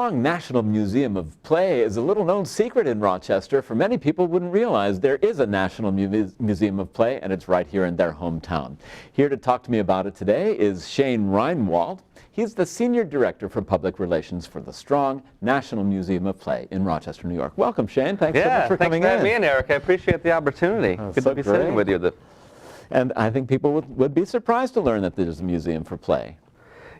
Strong National Museum of Play is a little-known secret in Rochester. For many people wouldn't realize there is a National Museum of Play, and it's right here in their hometown. Here to talk to me about it today is Shane Rhinewald. He's the Senior Director for Public Relations for the Strong National Museum of Play in Rochester, New York. Welcome, Shane. Thanks so much for coming in. Thanks for having me in, Eric. I appreciate the opportunity. Good to be sitting with you. And I think people would be surprised to learn that there's a museum for play.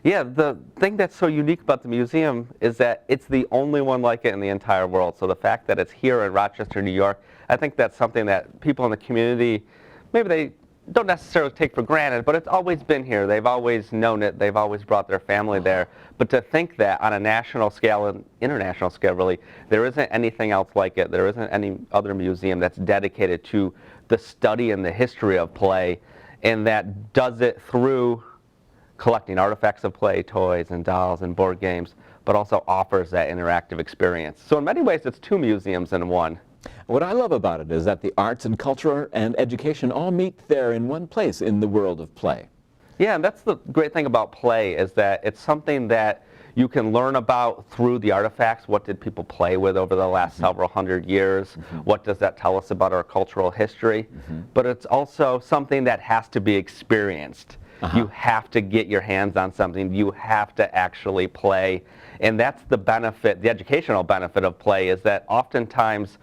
Yeah, the thing that's so unique about the museum is that it's the only one like it in the entire world. So the fact that it's here in Rochester, New York, I think that's something that people in the community, maybe they don't necessarily take for granted, but it's always been here. They've always known it. They've always brought their family there. But to think that on a national scale and international scale, really, there isn't anything else like it. There isn't any other museum that's dedicated to the study and the history of play, and that does it through collecting artifacts of play, toys and dolls and board games, but also offers that interactive experience. So in many ways, it's two museums in one. What I love about it is that the arts and culture and education all meet there in one place in the world of play. Yeah, and that's the great thing about play, is that it's something that you can learn about through the artifacts. What did people play with over the last several hundred years? What does that tell us about our cultural history? But it's also something that has to be experienced. You have to get your hands on something. You have to actually play. And that's the benefit, the educational benefit of play, is that oftentimes,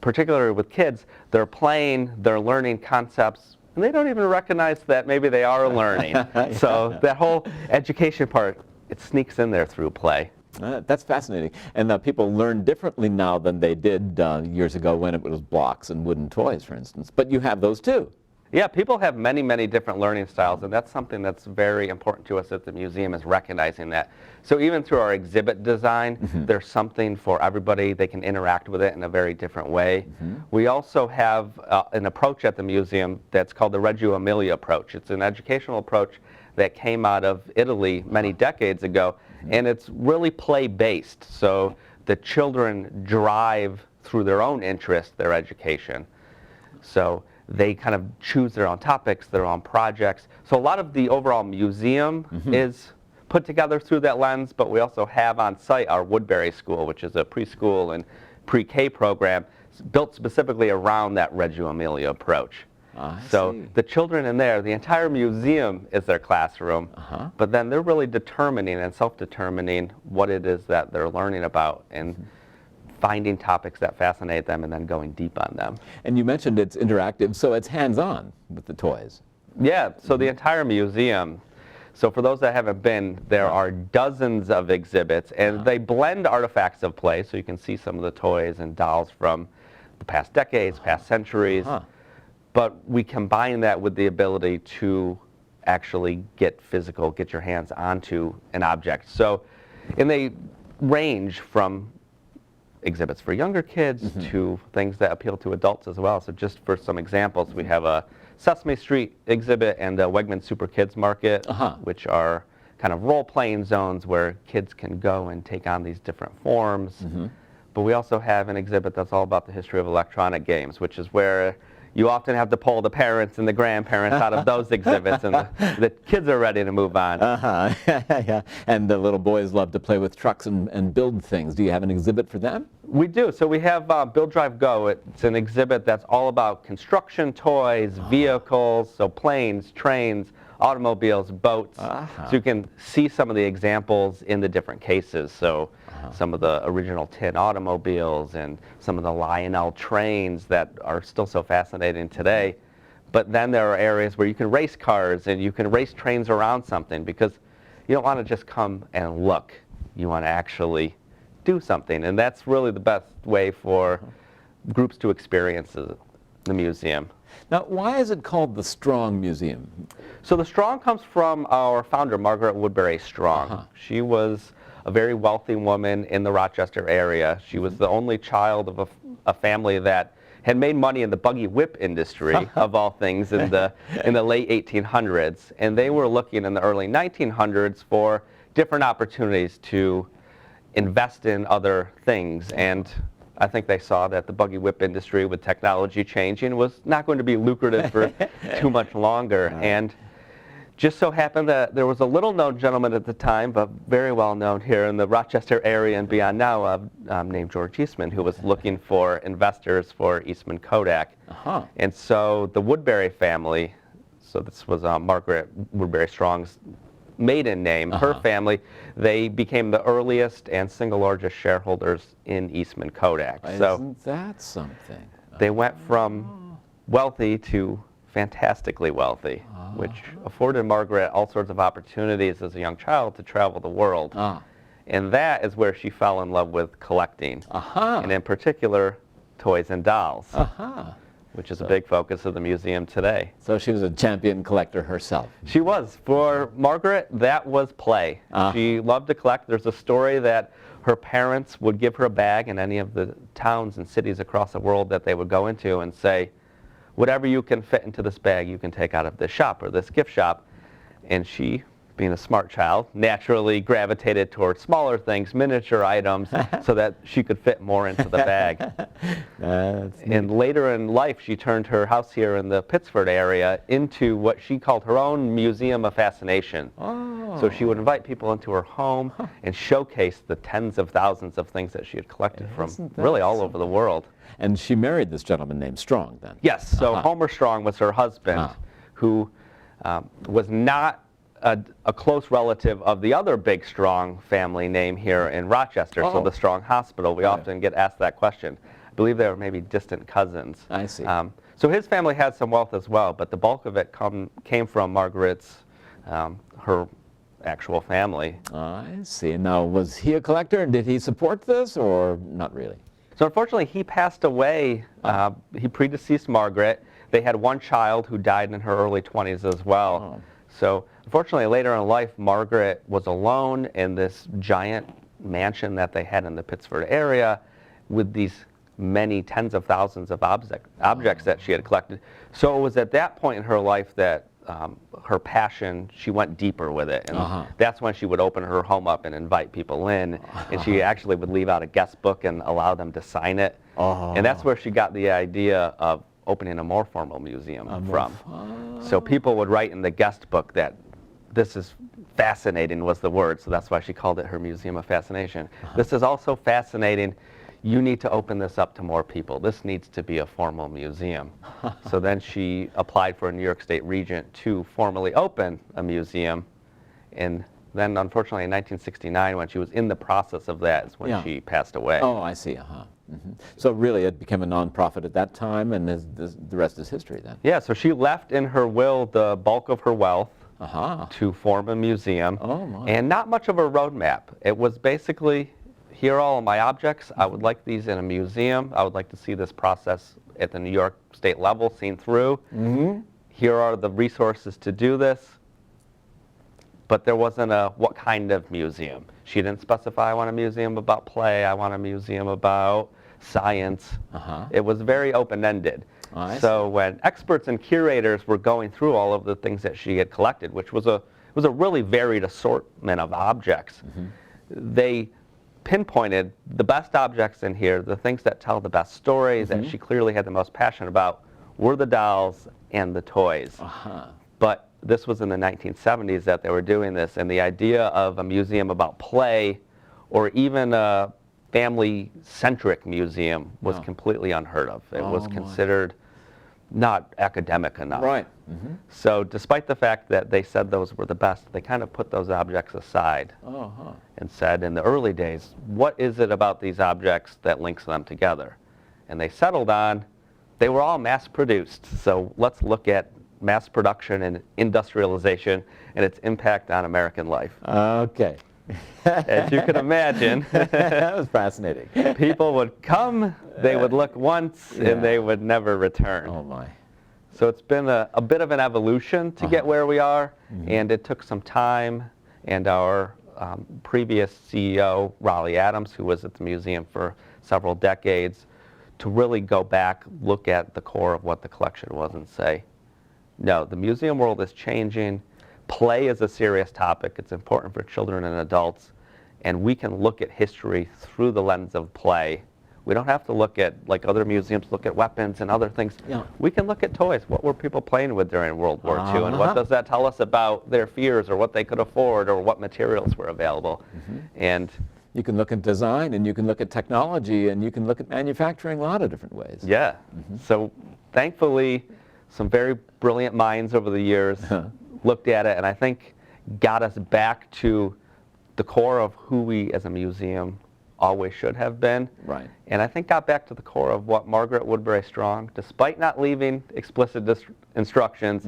particularly with kids, they're playing, they're learning concepts, and they don't even recognize that maybe they are learning. So that whole education part, it sneaks in there through play. That's fascinating. And people learn differently now than they did years ago when it was blocks and wooden toys, for instance. But you have those too. Yeah, people have many, many different learning styles, and that's something that's very important to us at the museum, is recognizing that. So even through our exhibit design, there's something for everybody. They can interact with it in a very different way. We also have an approach at the museum that's called the Reggio Emilia approach. It's an educational approach that came out of Italy many decades ago, and it's really play-based. So the children drive through their own interest their education. So they kind of choose their own topics, their own projects. So a lot of the overall museum is put together through that lens, but we also have on site our Woodbury School, which is a preschool and pre-K program built specifically around that Reggio Emilia approach. So the children in there, the entire museum is their classroom, but then they're really determining and self-determining what it is that they're learning about, and finding topics that fascinate them and then going deep on them. And you mentioned it's interactive, so it's hands-on with the toys. Yeah, so the entire museum. So for those that haven't been, there are dozens of exhibits, and they blend artifacts of play, so you can see some of the toys and dolls from the past decades, past centuries. But we combine that with the ability to actually get physical, get your hands onto an object. So, and they range from exhibits for younger kids to things that appeal to adults as well. So just for some examples, we have a Sesame Street exhibit and a Wegmans Super Kids Market, which are kind of role-playing zones where kids can go and take on these different forms. But we also have an exhibit that's all about the history of electronic games, which is where you often have to pull the parents and the grandparents out of those exhibits, and the kids are ready to move on. Yeah. And the little boys love to play with trucks and build things. Do you have an exhibit for them? We do. So we have Build, Drive, Go. It's an exhibit that's all about construction toys, vehicles, so planes, trains, automobiles, boats. So you can see some of the examples in the different cases. So some of the original tin automobiles and some of the Lionel trains that are still so fascinating today. But then there are areas where you can race cars and you can race trains around something, because you don't want to just come and look. You want to actually do something, and that's really the best way for groups to experience the museum. Now, why is it called the Strong Museum? So the Strong comes from our founder, Margaret Woodbury Strong. She was a very wealthy woman in the Rochester area. She was the only child of a family that had made money in the buggy whip industry, of all things, in the late 1800s. And they were looking in the early 1900s for different opportunities to invest in other things. And I think they saw that the buggy whip industry, with technology changing, was not going to be lucrative for too much longer. And Just so happened that there was a little-known gentleman at the time, but very well-known here in the Rochester area and beyond now, named George Eastman, who was looking for investors for Eastman Kodak. And so the Woodbury family, so this was Margaret Woodbury Strong's maiden name, her family, they became the earliest and single largest shareholders in Eastman Kodak. Isn't that something? They went from wealthy to fantastically wealthy, which afforded Margaret all sorts of opportunities as a young child to travel the world. And that is where she fell in love with collecting, and in particular, toys and dolls, which is a big focus of the museum today. So she was a champion collector herself. She was. For Margaret, that was play. She loved to collect. There's a story that her parents would give her a bag in any of the towns and cities across the world that they would go into and say, whatever you can fit into this bag, you can take out of this shop or this gift shop. And she, being a smart child, naturally gravitated towards smaller things, miniature items, so that she could fit more into the bag. And later in life, she turned her house here in the Pittsford area into what she called her own museum of fascination. So she would invite people into her home and showcase the tens of thousands of things that she had collected from really all over the world. And she married this gentleman named Strong then? Yes, so Homer Strong was her husband, who was not a close relative of the other big Strong family name here in Rochester, so the Strong Hospital. We often get asked that question. I believe they were maybe distant cousins. I see. So his family had some wealth as well, but the bulk of it came from Margaret's, her actual family. I see. Now, was he a collector, and did he support this, or not really? So unfortunately, he passed away. He predeceased Margaret. They had one child who died in her early 20s as well. So unfortunately, later in life, Margaret was alone in this giant mansion that they had in the Pittsford area with these many tens of thousands of objects that she had collected. So it was at that point in her life that her passion, she went deeper with it. And that's when she would open her home up and invite people in. And she actually would leave out a guest book and allow them to sign it. And that's where she got the idea of opening a more formal museum from. So people would write in the guest book that this is fascinating was the word, so that's why she called it her Museum of Fascination. This is also fascinating. You need to open this up to more people. This needs to be a formal museum. So then she applied for a New York State Regent to formally open a museum. And then unfortunately in 1969, when she was in the process of that, is when she passed away. Oh, I see. So really it became a nonprofit at that time, and the rest is history then. Yeah, so she left in her will the bulk of her wealth to form a museum. And not much of a roadmap. It was basically, here are all of my objects. I would like these in a museum. I would like to see this process at the New York State level seen through. Here are the resources to do this. But there wasn't a what kind of museum. She didn't specify, I want a museum about play, I want a museum about science. It was very open-ended. So when experts and curators were going through all of the things that she had collected, which was a really varied assortment of objects, they pinpointed the best objects in here, the things that tell the best stories that she clearly had the most passion about, were the dolls and the toys. But this was in the 1970s that they were doing this, and the idea of a museum about play or even a family-centric museum was completely unheard of. It was considered not academic enough. So despite the fact that they said those were the best, they kind of put those objects aside and said in the early days, what is it about these objects that links them together? And they settled on, they were all mass-produced, so let's look at mass production and industrialization and its impact on American life. Okay. As you can imagine, that was fascinating. People would come, they would look once, and they would never return. Oh my. So it's been a bit of an evolution to get where we are, and it took some time, and our previous CEO, Raleigh Adams, who was at the museum for several decades, to really go back, look at the core of what the collection was and say, no, the museum world is changing. Play is a serious topic. It's important for children and adults. And we can look at history through the lens of play We don't have to look at, like other museums, look at weapons and other things. Yeah. We can look at toys. What were people playing with during World War II? And Uh-huh. what does that tell us about their fears or what they could afford or what materials were available? And You can look at design, and you can look at technology, and you can look at manufacturing a lot of different ways. yeah, so thankfully, some very brilliant minds over the years looked at it and I think got us back to the core of who we as a museum always should have been. Right. And I think got back to the core of what Margaret Woodbury Strong, despite not leaving explicit instructions,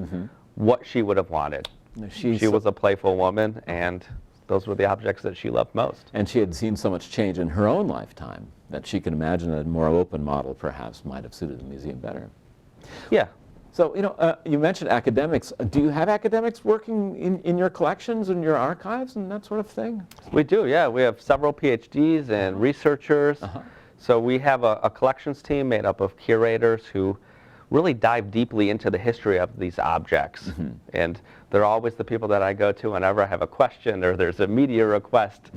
what she would have wanted. She was a playful woman, and those were the objects that she loved most. And she had seen so much change in her own lifetime that she can imagine a more open model perhaps might have suited the museum better. Yeah. So, you mentioned academics. Do you have academics working in your collections and your archives and that sort of thing? We do, yeah. We have several PhDs and researchers. So we have a collections team made up of curators who really dive deeply into the history of these objects. And they're always the people that I go to whenever I have a question or there's a media request.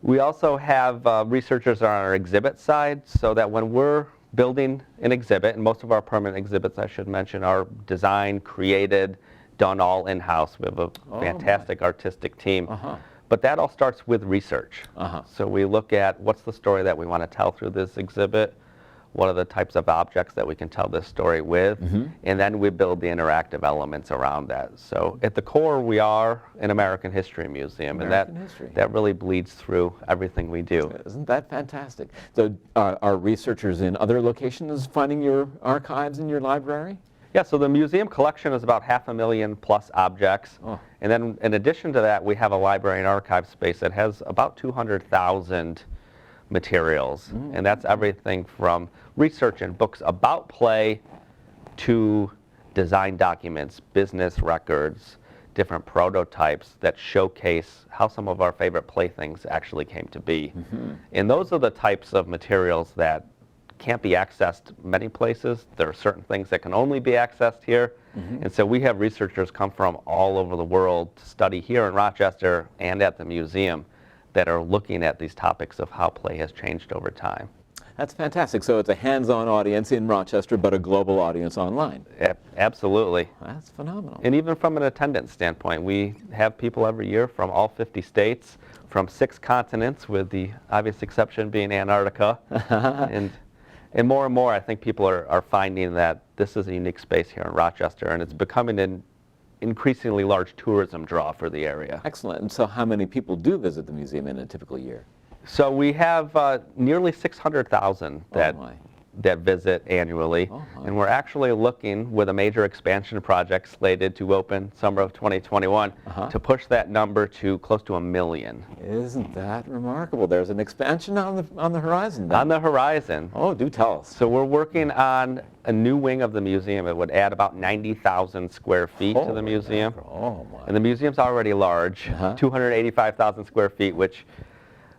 We also have researchers on our exhibit side, so that when we're building an exhibit, and most of our permanent exhibits, I should mention, are designed, created, done all in-house. We have a fantastic artistic team. But that all starts with research. So we look at what's the story that we want to tell through this exhibit, what are the types of objects that we can tell this story with, and then we build the interactive elements around that. So at the core, we are an American History Museum, and that really bleeds through everything we do. Isn't that fantastic? So are researchers in other locations finding your archives in your library? Yeah, so the museum collection is about 500,000 plus objects. And then in addition to that, we have a library and archive space that has about 200,000 materials. And that's everything from research and books about play to design documents, business records, different prototypes that showcase how some of our favorite playthings actually came to be. And those are the types of materials that can't be accessed many places. There are certain things that can only be accessed here. And so we have researchers come from all over the world to study here in Rochester and at the museum that are looking at these topics of how play has changed over time. That's fantastic. So it's a hands-on audience in Rochester, but a global audience online. Absolutely. That's phenomenal. And even from an attendance standpoint, we have people every year from all 50 states, from 6 continents, with the obvious exception being Antarctica. And more, I think people are finding that this is a unique space here in Rochester, and it's becoming an increasingly large tourism draw for the area. Excellent. And so how many people do visit the museum in a typical year? So we have nearly 600,000 that visit annually, and we're actually looking with a major expansion project slated to open summer of 2021 to push that number to close to 1 million. Isn't that remarkable? There's an expansion on the horizon then. On the horizon. Oh, do tell us. So we're working on a new wing of the museum. It would add about 90,000 square feet to the museum. Oh my. And the museum's already large, 285,000 square feet, which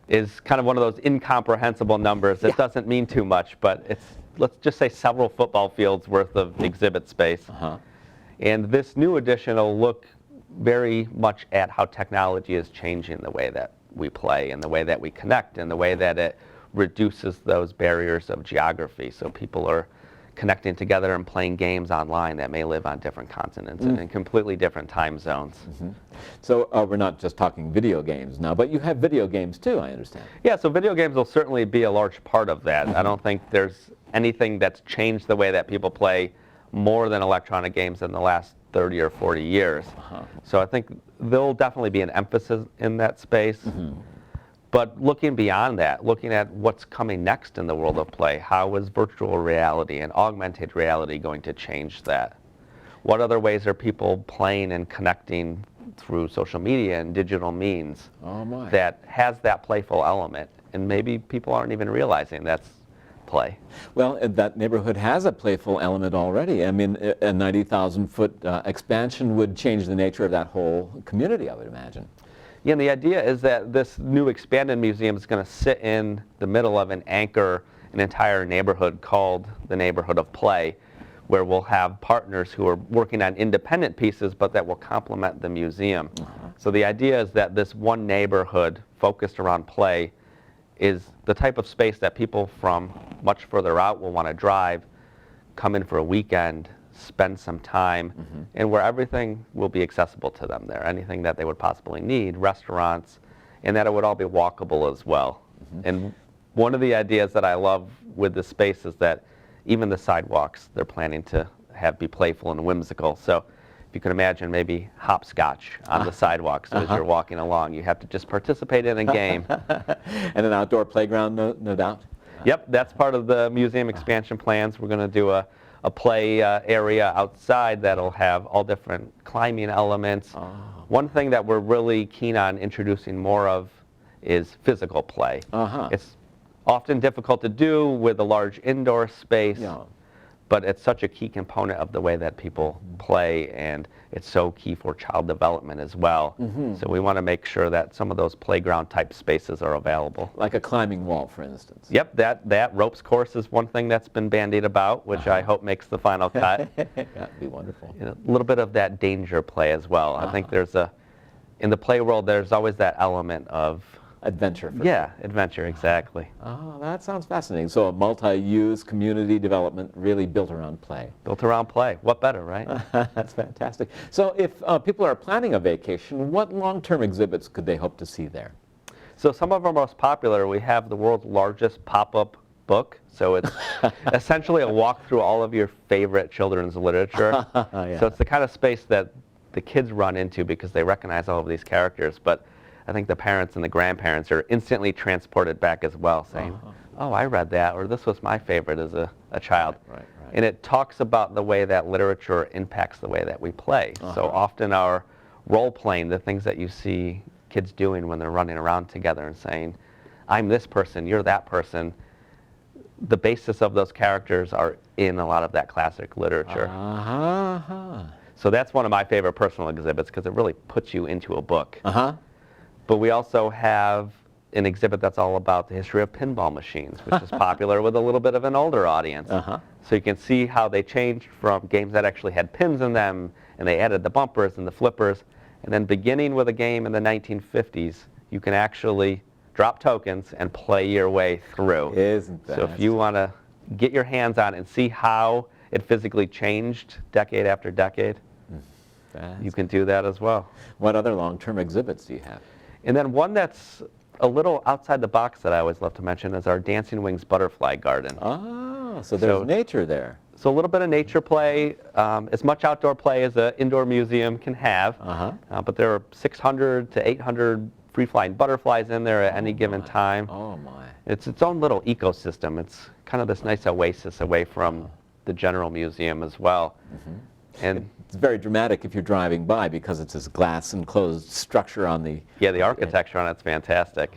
is kind of one of those incomprehensible numbers. It doesn't mean too much, but it's, let's just say, several football fields worth of exhibit space. And this new addition will look very much at how technology is changing the way that we play and the way that we connect and the way that it reduces those barriers of geography. So people are connecting together and playing games online that may live on different continents and in completely different time zones. So we're not just talking video games now, but you have video games too, I understand. Yeah, so video games will certainly be a large part of that. I don't think there's anything that's changed the way that people play more than electronic games in the last 30 or 40 years. So I think there'll definitely be an emphasis in that space. But looking beyond that, looking at what's coming next in the world of play, how is virtual reality and augmented reality going to change that? What other ways are people playing and connecting through social media and digital means that has that playful element? And maybe people aren't even realizing that's play. Well, that neighborhood has a playful element already. I mean, a 90,000-foot expansion would change the nature of that whole community, I would imagine. Yeah, and the idea is that this new expanded museum is going to sit in the middle of and anchor an entire neighborhood called the Neighborhood of Play, where we'll have partners who are working on independent pieces, but that will complement the museum. So the idea is that this one neighborhood focused around play is the type of space that people from much further out will want to drive, come in for a weekend, spend some time, and where everything will be accessible to them there, anything that they would possibly need, restaurants, and that it would all be walkable as well. And one of the ideas that I love with the space is that even the sidewalks they're planning to have be playful and whimsical. So if you can imagine maybe hopscotch on the sidewalks as you're walking along. You have to just participate in a game. And an outdoor playground, no doubt? Yep, that's part of the museum expansion plans. We're going to do a play area outside that'll have all different climbing elements. One thing that we're really keen on introducing more of is physical play. It's often difficult to do with a large indoor space, but it's such a key component of the way that people play, and it's so key for child development as well. So we want to make sure that some of those playground type spaces are available. Like a climbing wall, for instance. Yep, that ropes course is one thing that's been bandied about, which I hope makes the final cut. That'd be wonderful. A little bit of that danger play as well. I think in the play world, there's always that element of adventure. Adventure, exactly. Oh, that sounds fascinating. So a multi-use community development really built around play. Built around play. What better, right? That's fantastic. So if people are planning a vacation, what long-term exhibits could they hope to see there? So some of our most popular, we have the world's largest pop-up book. So it's essentially a walk through all of your favorite children's literature. So it's the kind of space that the kids run into because they recognize all of these characters. But I think the parents and the grandparents are instantly transported back as well, saying, oh, I read that, or this was my favorite as a child. Right. And it talks about the way that literature impacts the way that we play. So often our role-playing, the things that you see kids doing when they're running around together and saying, I'm this person, you're that person, the basis of those characters are in a lot of that classic literature. So that's one of my favorite personal exhibits because it really puts you into a book. But we also have an exhibit that's all about the history of pinball machines, which is popular with a little bit of an older audience. So you can see how they changed from games that actually had pins in them, and they added the bumpers and the flippers. And then beginning with a game in the 1950s, you can actually drop tokens and play your way through. Isn't that? So if you want to get your hands on it and see how it physically changed decade after decade, you can do that as well. What other long-term exhibits do you have? And then one that's a little outside the box that I always love to mention is our Dancing Wings Butterfly Garden. So there's nature there. So a little bit of nature play, as much outdoor play as an indoor museum can have. But there are 600 to 800 free-flying butterflies in there at any given time. Oh my. It's its own little ecosystem. It's kind of this nice oasis away from the general museum as well. And it's very dramatic if you're driving by because it's this glass enclosed structure on the... Yeah, the architecture on it's fantastic.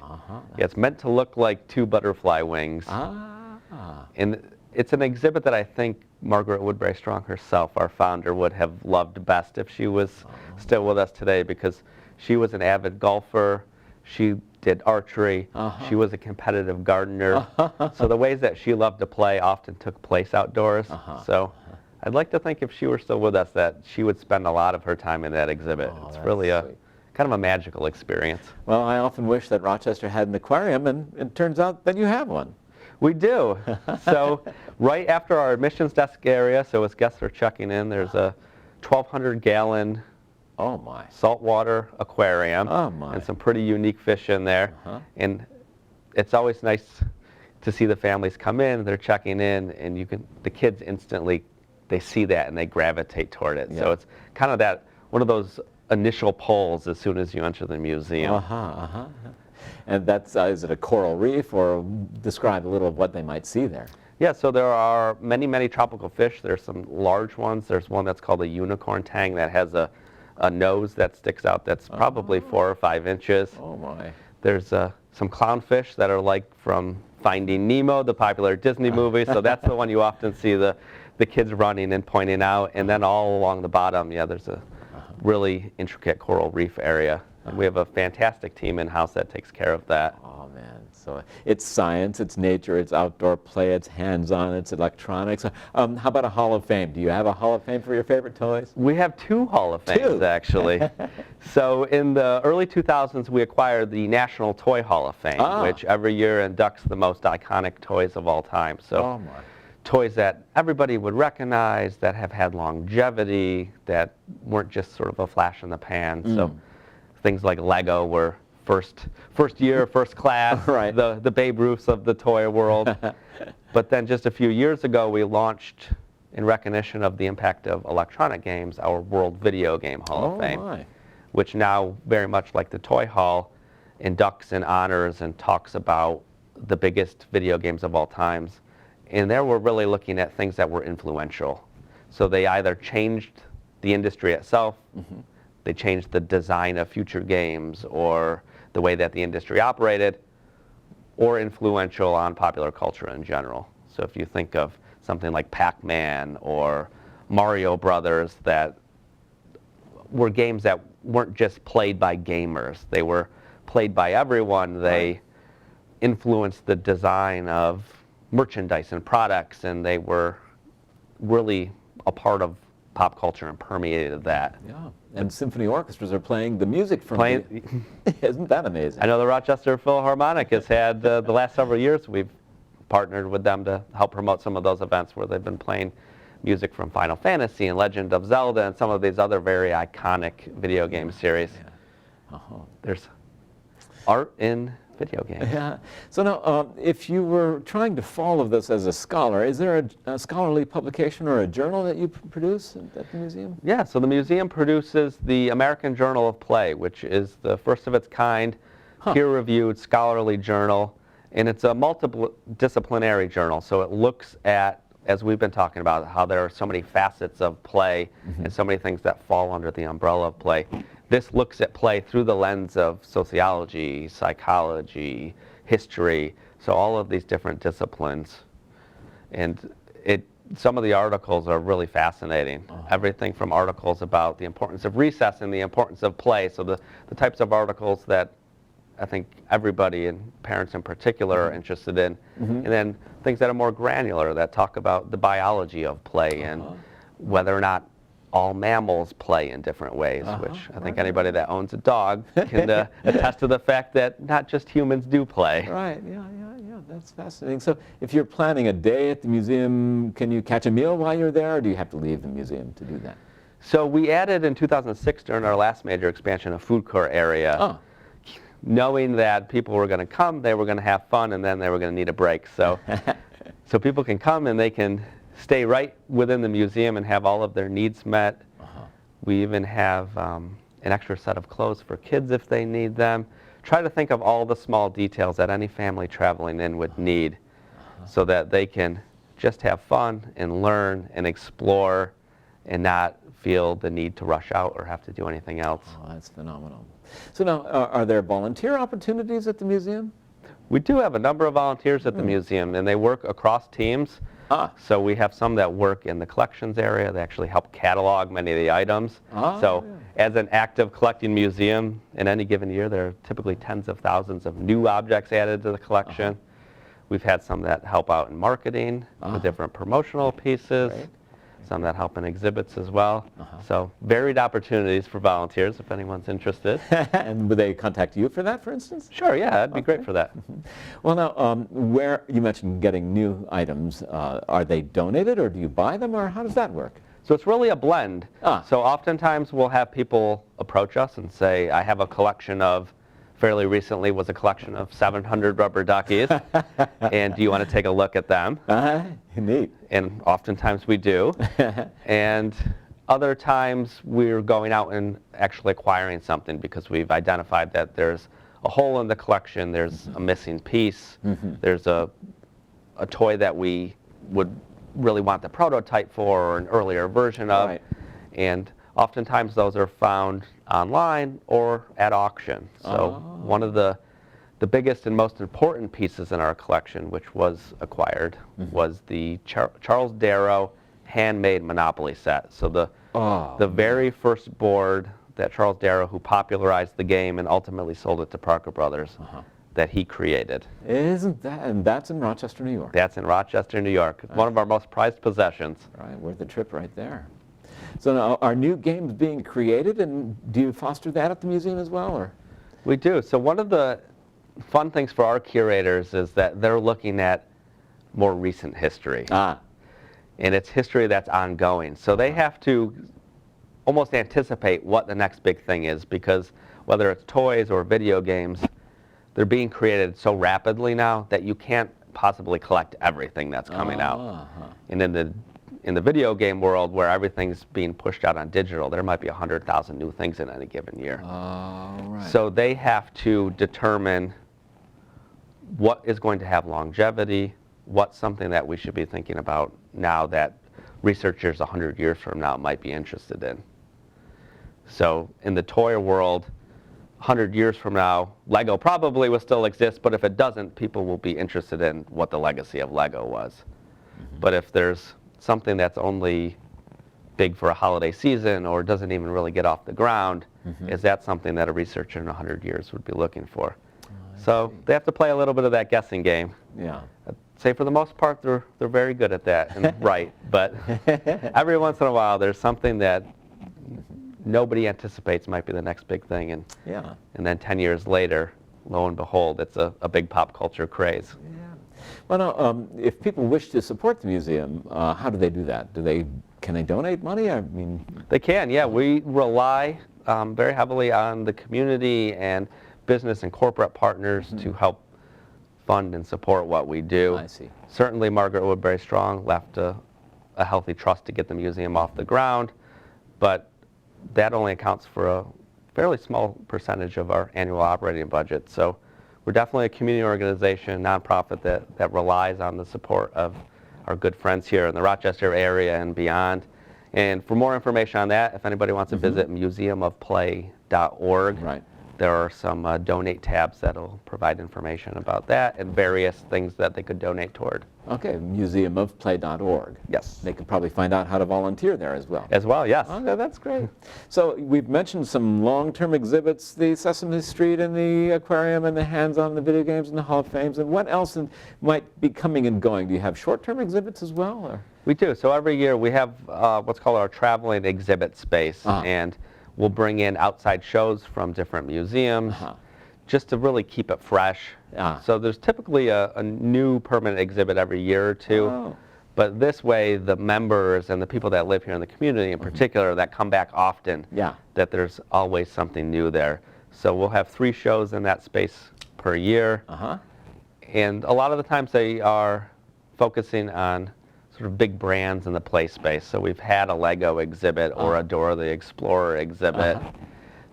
Yeah, it's meant to look like two butterfly wings. And it's an exhibit that I think Margaret Strong herself, our founder, would have loved best if she was still with us today because she was an avid golfer. She did archery. She was a competitive gardener. So the ways that she loved to play often took place outdoors. So I'd like to think if she were still with us that she would spend a lot of her time in that exhibit. It's really kind of a magical experience. Well, I often wish that Rochester had an aquarium, and it turns out that you have one. We do. So right after our admissions desk area, so as guests are checking in, there's a 1,200-gallon saltwater aquarium and some pretty unique fish in there. And it's always nice to see the families come in, they're checking in, and the kids instantly, they see that and they gravitate toward it. So it's kind of that, one of those initial pulls as soon as you enter the museum. And that's, is it a coral reef, or describe a little of what they might see there? Yeah, so there are many, many tropical fish. There's some large ones. There's one that's called a unicorn tang that has a nose that sticks out that's probably 4 or 5 inches. Oh my. There's some clownfish that are like from Finding Nemo, the popular Disney movie. So that's the one you often see the kids running and pointing out. And then all along the bottom, there's a really intricate coral reef area. And we have a fantastic team in-house that takes care of that. Oh man, so it's science, it's nature, it's outdoor play, it's hands-on, it's electronics. How about a Hall of Fame? Do you have a Hall of Fame for your favorite toys? We have 2 Hall of Fames, actually. So in the early 2000s, we acquired the National Toy Hall of Fame, which every year inducts the most iconic toys of all time. So toys that everybody would recognize, that have had longevity, that weren't just sort of a flash in the pan. So things like Lego were first year, first class, Right. the Babe Ruths of the toy world. But then just a few years ago, we launched, in recognition of the impact of electronic games, our World Video Game Hall of Fame, which now, very much like the Toy Hall, inducts and honors and talks about the biggest video games of all times. And there we're really looking at things that were influential. So they either changed the industry itself, they changed the design of future games or the way that the industry operated, or influential on popular culture in general. So if you think of something like Pac-Man or Mario Brothers, that were games that weren't just played by gamers. They were played by everyone. They influenced the design of merchandise and products, and they were really a part of pop culture and permeated that. Yeah, and symphony orchestras are playing the music from Isn't that amazing? I know the Rochester Philharmonic has had, the last several years, we've partnered with them to help promote some of those events where they've been playing music from Final Fantasy and Legend of Zelda and some of these other very iconic video game series. There's art in video games. Yeah. So now, if you were trying to follow this as a scholar, is there a scholarly publication or a journal that you produce at the museum? Yeah, so the museum produces the American Journal of Play, which is the first of its kind, peer-reviewed scholarly journal, and it's a multidisciplinary journal. So it looks at, as we've been talking about, how there are so many facets of play and so many things that fall under the umbrella of play. This looks at play through the lens of sociology, psychology, history, so all of these different disciplines. And some of the articles are really fascinating. Everything from articles about the importance of recess and the importance of play, so the types of articles that I think everybody, and parents in particular, are interested in. And then things that are more granular, that talk about the biology of play and whether or not all mammals play in different ways, which I think anybody that owns a dog can attest to the fact that not just humans do play. Right, yeah, that's fascinating. So if you're planning a day at the museum, can you catch a meal while you're there, or do you have to leave the museum to do that? So we added in 2006, during our last major expansion, a food court area, knowing that people were going to come, they were going to have fun, and then they were going to need a break. So, so people can come and they can stay right within the museum and have all of their needs met. We even have an extra set of clothes for kids if they need them. Try to think of all the small details that any family traveling in would need so that they can just have fun and learn and explore and not feel the need to rush out or have to do anything else. Oh, that's phenomenal. So now, are there volunteer opportunities at the museum? We do have a number of volunteers at the museum, and they work across teams. So we have some that work in the collections area. They actually help catalog many of the items. As an active collecting museum, in any given year, there are typically tens of thousands of new objects added to the collection. We've had some that help out in marketing with different promotional pieces. Some that help in exhibits as well. So varied opportunities for volunteers if anyone's interested. And would they contact you for that, for instance? Sure, yeah, that'd be great for that. Well, now, where you mentioned getting new items, are they donated, or do you buy them, or how does that work? So it's really a blend. So oftentimes we'll have people approach us and say, I have a collection of, fairly recently was a collection of 700 rubber duckies, and do you want to take a look at them? Neat. And oftentimes we do. And other times we're going out and actually acquiring something because we've identified that there's a hole in the collection, there's a missing piece, there's a toy that we would really want the prototype for or an earlier version of. And oftentimes those are found online or at auction. So one of the biggest and most important pieces in our collection, which was acquired, was the Charles Darrow handmade Monopoly set. So the very first board that Charles Darrow, who popularized the game and ultimately sold it to Parker Brothers, that he created. Isn't that, and that's in Rochester, New York. That's in Rochester, New York. It's one of our most prized possessions. Right, worth the trip right there. So now, are new games being created, and do you foster that at the museum as well, or? We do. So one of the fun things for our curators is that they're looking at more recent history. And it's history that's ongoing. So they have to almost anticipate what the next big thing is, because whether it's toys or video games, they're being created so rapidly now that you can't possibly collect everything that's coming out. And in the video game world, where everything's being pushed out on digital, there might be 100,000 new things in any given year. Right. So they have to determine what is going to have longevity, what's something that we should be thinking about now that researchers 100 years from now might be interested in. So in the toy world, 100 years from now, Lego probably will still exist, but if it doesn't, people will be interested in what the legacy of Lego was. But if there's something that's only big for a holiday season or doesn't even really get off the ground, is that something that a researcher in 100 years would be looking for? So they have to play a little bit of that guessing game. Yeah. I'd say for the most part, they're very good at that and right. But every once in a while, there's something that nobody anticipates might be the next big thing, and then 10 years later, lo and behold, it's a big pop culture craze. Well, now, if people wish to support the museum, how do they do that? Can they donate money? I mean, they can. Yeah, we rely very heavily on the community and business and corporate partners to help fund and support what we do. I see. Certainly, Margaret Woodbury Strong left a healthy trust to get the museum off the ground, but that only accounts for a fairly small percentage of our annual operating budget. So we're definitely a community organization, nonprofit that relies on the support of our good friends here in the Rochester area and beyond. And for more information on that, if anybody wants to visit museumofplay.org, there are some donate tabs that'll provide information about that and various things that they could donate toward. Okay, museumofplay.org. Yes. They could probably find out how to volunteer there as well. As well, yes. Okay, that's great. So we've mentioned some long-term exhibits, the Sesame Street and the aquarium and the hands-on, the video games and the Hall of Fames. And what else might be coming and going? Do you have short-term exhibits as well? Or? We do. So every year we have what's called our traveling exhibit space. And we'll bring in outside shows from different museums just to really keep it fresh. So there's typically a new permanent exhibit every year or two. But this way, the members and the people that live here in the community in particular that come back often, that there's always something new there. So we'll have 3 shows in that space per year. And a lot of the times they are focusing on sort of big brands in the play space. So we've had a Lego exhibit or a Dora the Explorer exhibit,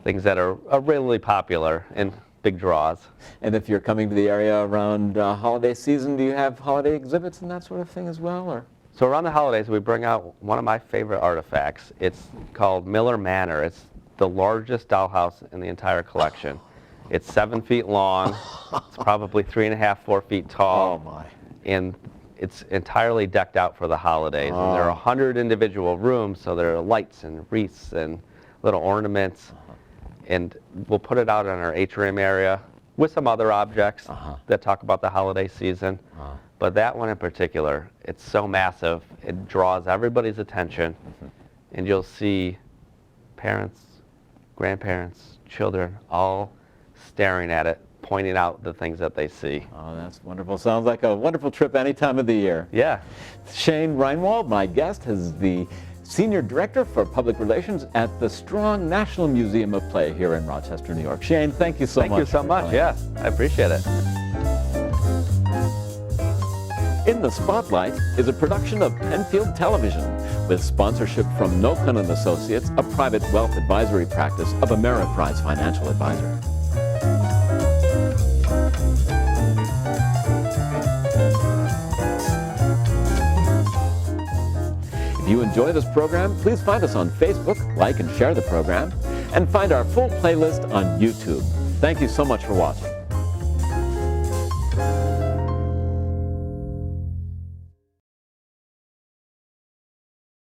things that are really popular and big draws. And if you're coming to the area around holiday season, do you have holiday exhibits and that sort of thing as well? Or? So around the holidays, we bring out one of my favorite artifacts. It's called Miller Manor. It's the largest dollhouse in the entire collection. It's 7 feet long. It's probably 3.5, 4 feet tall. Oh my. And it's entirely decked out for the holidays. And there are 100 individual rooms, so there are lights and wreaths and little ornaments. And we'll put it out in our atrium area with some other objects that talk about the holiday season. But that one in particular, it's so massive, it draws everybody's attention. And you'll see parents, grandparents, children, all staring at it, pointing out the things that they see. Oh, that's wonderful. Sounds like a wonderful trip any time of the year. Yeah. Shane Rhinewald, my guest, is the Senior Director for Public Relations at the Strong National Museum of Play here in Rochester, New York. Shane, thank you so much. Thank you so much. Yes, I appreciate it. In the Spotlight is a production of Penfield Television with sponsorship from Nolan & Associates, a private wealth advisory practice of Ameriprise Financial Advisor. If you enjoy this program, please find us on Facebook, like and share the program, and find our full playlist on YouTube. Thank you so much for watching.